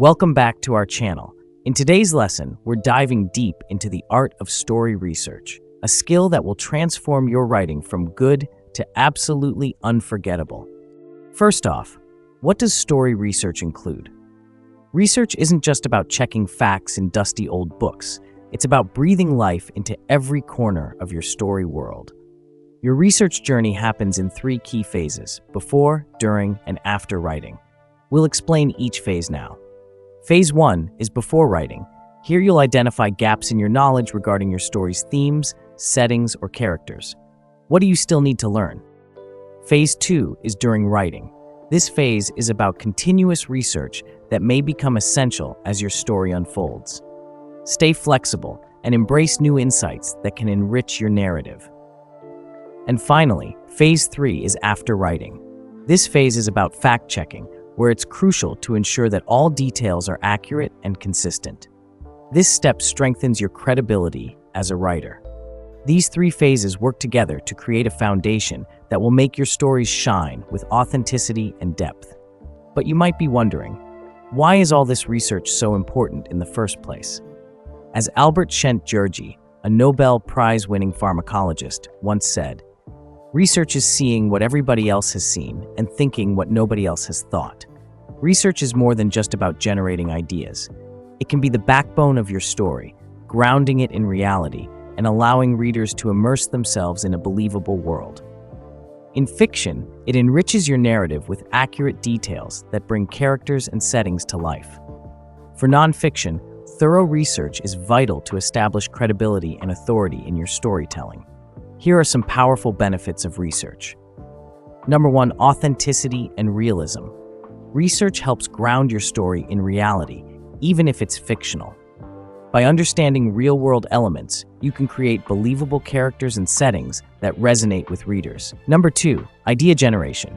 Welcome back to our channel. In today's lesson, we're diving deep into the art of story research, a skill that will transform your writing from good to absolutely unforgettable. First off, what does story research include? Research isn't just about checking facts in dusty old books. It's about breathing life into every corner of your story world. Your research journey happens in three key phases: before, during, and after writing. We'll explain each phase now. Phase 1 is before writing. Here you'll identify gaps in your knowledge regarding your story's themes, settings, or characters. What do you still need to learn? Phase 2 is during writing. This phase is about continuous research that may become essential as your story unfolds. Stay flexible and embrace new insights that can enrich your narrative. And finally, Phase 3 is after writing. This phase is about fact-checking, where it's crucial to ensure that all details are accurate and consistent. This step strengthens your credibility as a writer. These three phases work together to create a foundation that will make your stories shine with authenticity and depth. But you might be wondering, why is all this research so important in the first place? As Albert Szent-Györgyi, a Nobel Prize-winning pharmacologist, once said, "Research is seeing what everybody else has seen and thinking what nobody else has thought." Research is more than just about generating ideas. It can be the backbone of your story, grounding it in reality and allowing readers to immerse themselves in a believable world. In fiction, it enriches your narrative with accurate details that bring characters and settings to life. For nonfiction, thorough research is vital to establish credibility and authority in your storytelling. Here are some powerful benefits of research. Number 1, authenticity and realism. Research helps ground your story in reality, even if it's fictional. By understanding real-world elements, you can create believable characters and settings that resonate with readers. Number 2, idea generation.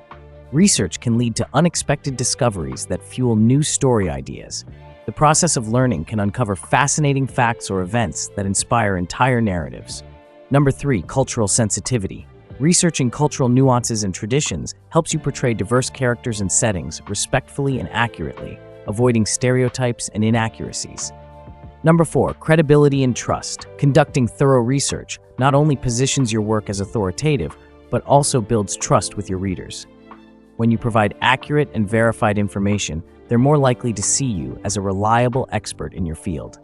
Research can lead to unexpected discoveries that fuel new story ideas. The process of learning can uncover fascinating facts or events that inspire entire narratives. Number 3, cultural sensitivity. Researching cultural nuances and traditions helps you portray diverse characters and settings respectfully and accurately, avoiding stereotypes and inaccuracies. Number 4, credibility and trust. Conducting thorough research not only positions your work as authoritative, but also builds trust with your readers. When you provide accurate and verified information, they're more likely to see you as a reliable expert in your field.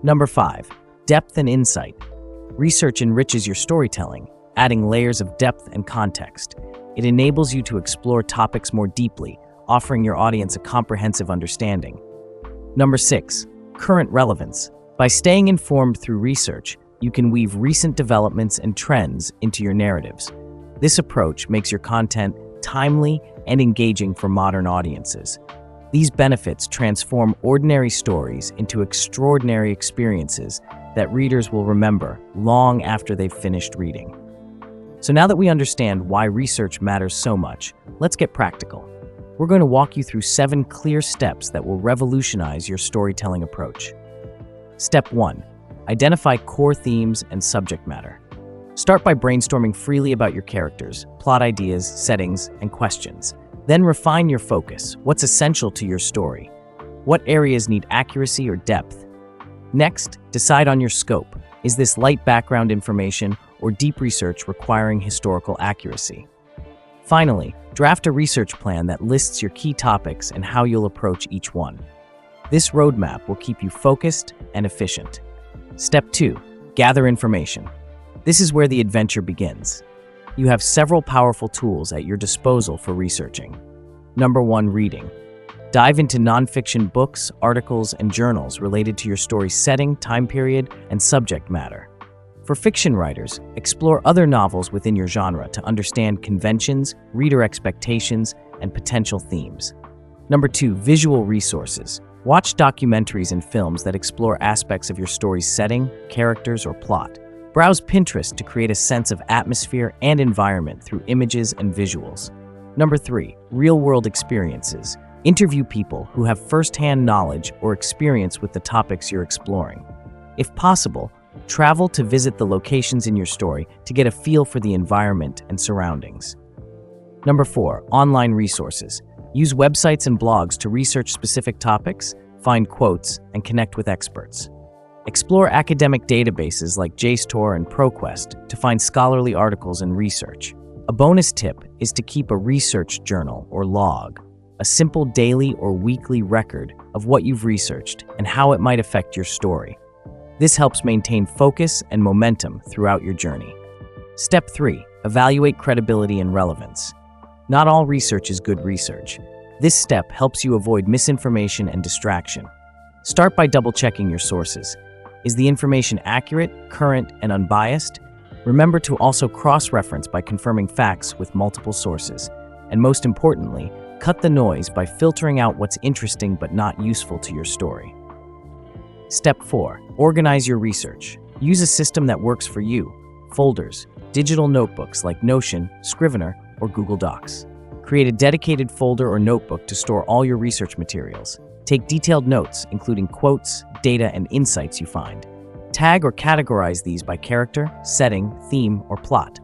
Number 5, depth and insight. Research enriches your storytelling, adding layers of depth and context. It enables you to explore topics more deeply, offering your audience a comprehensive understanding. Number 6, current relevance. By staying informed through research, you can weave recent developments and trends into your narratives. This approach makes your content timely and engaging for modern audiences. These benefits transform ordinary stories into extraordinary experiences that readers will remember long after they've finished reading. So now that we understand why research matters so much, let's get practical. We're going to walk you through 7 clear steps that will revolutionize your storytelling approach. Step 1, identify core themes and subject matter. Start by brainstorming freely about your characters, plot ideas, settings, and questions. Then refine your focus. What's essential to your story? What areas need accuracy or depth? Next, decide on your scope. Is this light background information or deep research requiring historical accuracy? Finally, draft a research plan that lists your key topics and how you'll approach each one. This roadmap will keep you focused and efficient. Step 2, gather information. This is where the adventure begins. You have several powerful tools at your disposal for researching. Number 1, reading. Dive into nonfiction books, articles, and journals related to your story's setting, time period, and subject matter. For fiction writers, explore other novels within your genre to understand conventions, reader expectations, and potential themes. Number 2, visual resources. Watch documentaries and films that explore aspects of your story's setting, characters, or plot. Browse Pinterest to create a sense of atmosphere and environment through images and visuals. Number 3, real-world experiences. Interview people who have first-hand knowledge or experience with the topics you're exploring. If possible, travel to visit the locations in your story to get a feel for the environment and surroundings. Number 4, online resources. Use websites and blogs to research specific topics, find quotes, and connect with experts. Explore academic databases like JSTOR and ProQuest to find scholarly articles and research. A bonus tip is to keep a research journal or log, a simple daily or weekly record of what you've researched and how it might affect your story. This helps maintain focus and momentum throughout your journey. Step 3. Evaluate credibility and relevance. Not all research is good research. This step helps you avoid misinformation and distraction. Start by double-checking your sources. Is the information accurate, current, and unbiased? Remember to also cross-reference by confirming facts with multiple sources. And most importantly, cut the noise by filtering out what's interesting but not useful to your story. Step 4. Organize your research. Use a system that works for you. Folders, digital notebooks like Notion, Scrivener, or Google Docs. Create a dedicated folder or notebook to store all your research materials. Take detailed notes, including quotes, data, and insights you find. Tag or categorize these by character, setting, theme, or plot.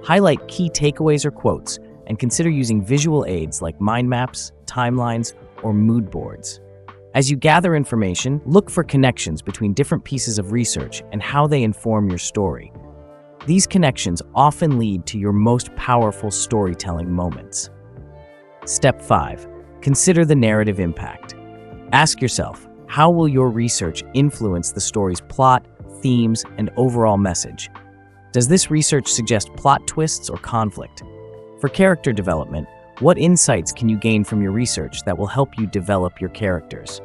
Highlight key takeaways or quotes, and consider using visual aids like mind maps, timelines, or mood boards. As you gather information, look for connections between different pieces of research and how they inform your story. These connections often lead to your most powerful storytelling moments. Step 5. Consider the narrative impact. Ask yourself, how will your research influence the story's plot, themes, and overall message? Does this research suggest plot twists or conflict? For character development, what insights can you gain from your research that will help you develop your characters?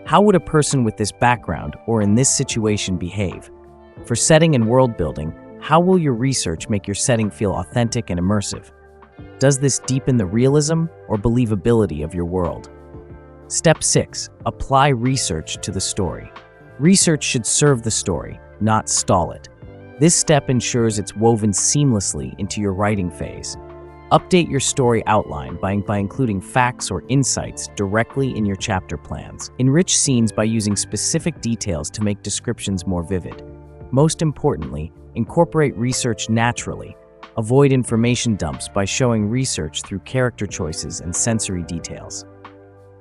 How would a person with this background or in this situation behave? For setting and world building, how will your research make your setting feel authentic and immersive? Does this deepen the realism or believability of your world? Step 6. Apply research to the story. Research should serve the story, not stall it. This step ensures it's woven seamlessly into your writing phase. Update your story outline by including facts or insights directly in your chapter plans. Enrich scenes by using specific details to make descriptions more vivid. Most importantly, incorporate research naturally. Avoid information dumps by showing research through character choices and sensory details.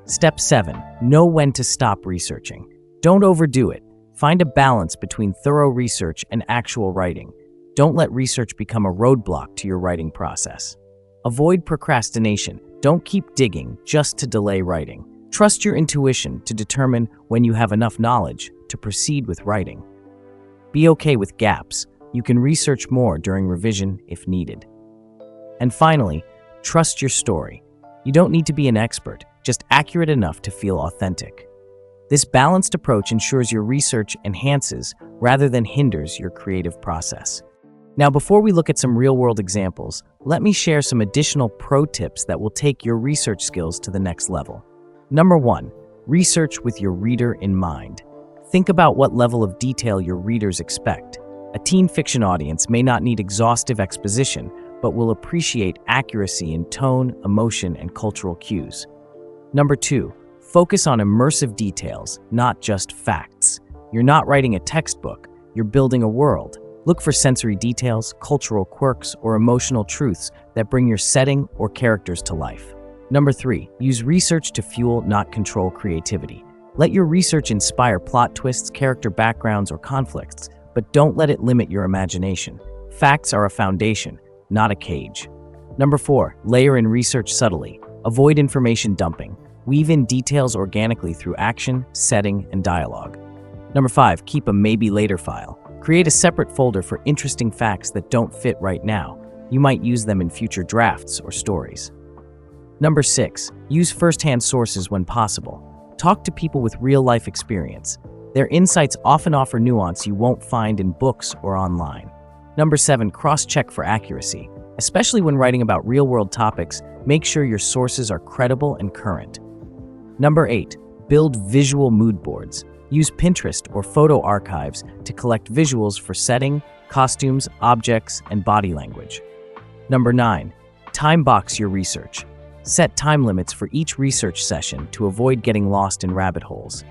Step 7. Know when to stop researching. Don't overdo it. Find a balance between thorough research and actual writing. Don't let research become a roadblock to your writing process. Avoid procrastination. Don't keep digging just to delay writing. Trust your intuition to determine when you have enough knowledge to proceed with writing. Be okay with gaps. You can research more during revision if needed. And finally, trust your story. You don't need to be an expert, just accurate enough to feel authentic. This balanced approach ensures your research enhances rather than hinders your creative process. Now, before we look at some real-world examples, let me share some additional pro tips that will take your research skills to the next level. Number 1, research with your reader in mind. Think about what level of detail your readers expect. A teen fiction audience may not need exhaustive exposition, but will appreciate accuracy in tone, emotion, and cultural cues. Number 2, focus on immersive details, not just facts. You're not writing a textbook, you're building a world. Look for sensory details, cultural quirks, or emotional truths that bring your setting or characters to life. Number 3, use research to fuel, not control creativity. Let your research inspire plot twists, character backgrounds, or conflicts, but don't let it limit your imagination. Facts are a foundation, not a cage. Number 4, layer in research subtly. Avoid information dumping. Weave in details organically through action, setting, and dialogue. Number 5, keep a maybe later file. Create a separate folder for interesting facts that don't fit right now. You might use them in future drafts or stories. Number 6, use first-hand sources when possible. Talk to people with real-life experience. Their insights often offer nuance you won't find in books or online. Number 7, cross-check for accuracy. Especially when writing about real-world topics, make sure your sources are credible and current. Number 8, build visual mood boards. Use Pinterest or photo archives to collect visuals for setting, costumes, objects, and body language. Number 9, time box your research. Set time limits for each research session to avoid getting lost in rabbit holes.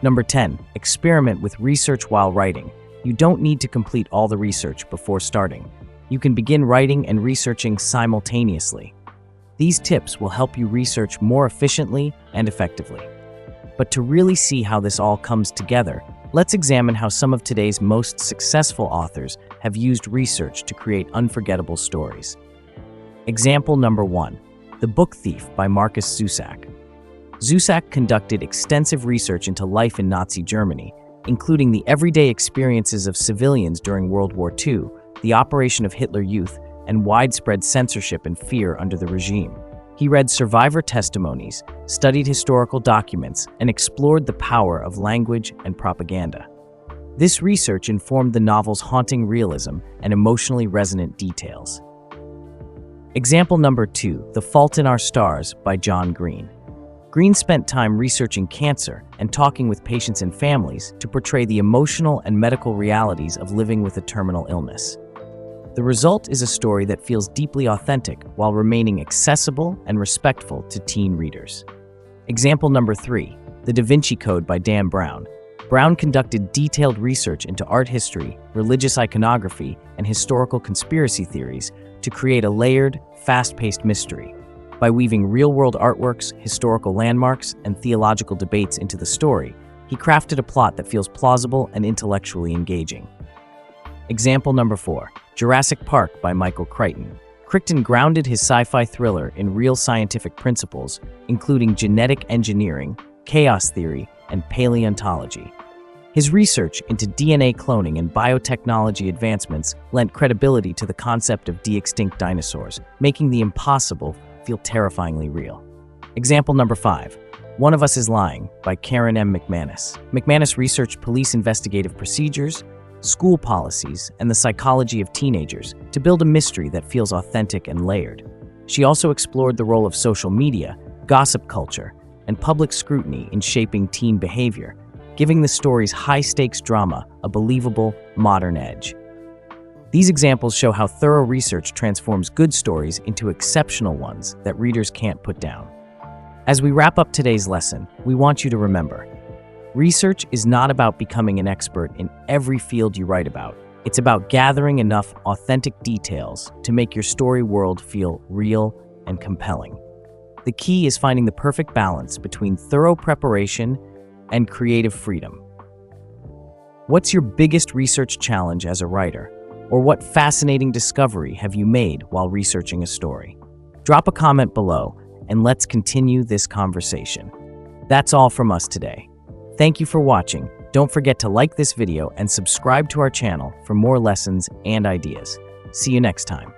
Number 10, experiment with research while writing. You don't need to complete all the research before starting. You can begin writing and researching simultaneously. These tips will help you research more efficiently and effectively. But to really see how this all comes together, let's examine how some of today's most successful authors have used research to create unforgettable stories. Example number 1, The Book Thief by Markus Zusak. Zusak conducted extensive research into life in Nazi Germany, including the everyday experiences of civilians during World War II, the operation of Hitler Youth, and widespread censorship and fear under the regime. He read survivor testimonies, studied historical documents, and explored the power of language and propaganda. This research informed the novel's haunting realism and emotionally resonant details. Example number 2, The Fault in Our Stars by John Green. Green spent time researching cancer and talking with patients and families to portray the emotional and medical realities of living with a terminal illness. The result is a story that feels deeply authentic while remaining accessible and respectful to teen readers. Example number 3, The Da Vinci Code by Dan Brown. Brown conducted detailed research into art history, religious iconography, and historical conspiracy theories to create a layered, fast-paced mystery. By weaving real-world artworks, historical landmarks, and theological debates into the story, he crafted a plot that feels plausible and intellectually engaging. Example number 4, Jurassic Park by Michael Crichton. Crichton grounded his sci-fi thriller in real scientific principles, including genetic engineering, chaos theory, and paleontology. His research into DNA cloning and biotechnology advancements lent credibility to the concept of de-extinct dinosaurs, making the impossible feel terrifyingly real. Example number 5, One of Us is Lying by Karen M. McManus. McManus researched police investigative procedures, school policies, and the psychology of teenagers to build a mystery that feels authentic and layered. She also explored the role of social media, gossip culture, and public scrutiny in shaping teen behavior, giving the story's high-stakes drama a believable, modern edge. These examples show how thorough research transforms good stories into exceptional ones that readers can't put down. As we wrap up today's lesson, we want you to remember, research is not about becoming an expert in every field you write about. It's about gathering enough authentic details to make your story world feel real and compelling. The key is finding the perfect balance between thorough preparation and creative freedom. What's your biggest research challenge as a writer? Or what fascinating discovery have you made while researching a story? Drop a comment below and let's continue this conversation. That's all from us today. Thank you for watching. Don't forget to like this video and subscribe to our channel for more lessons and ideas. See you next time.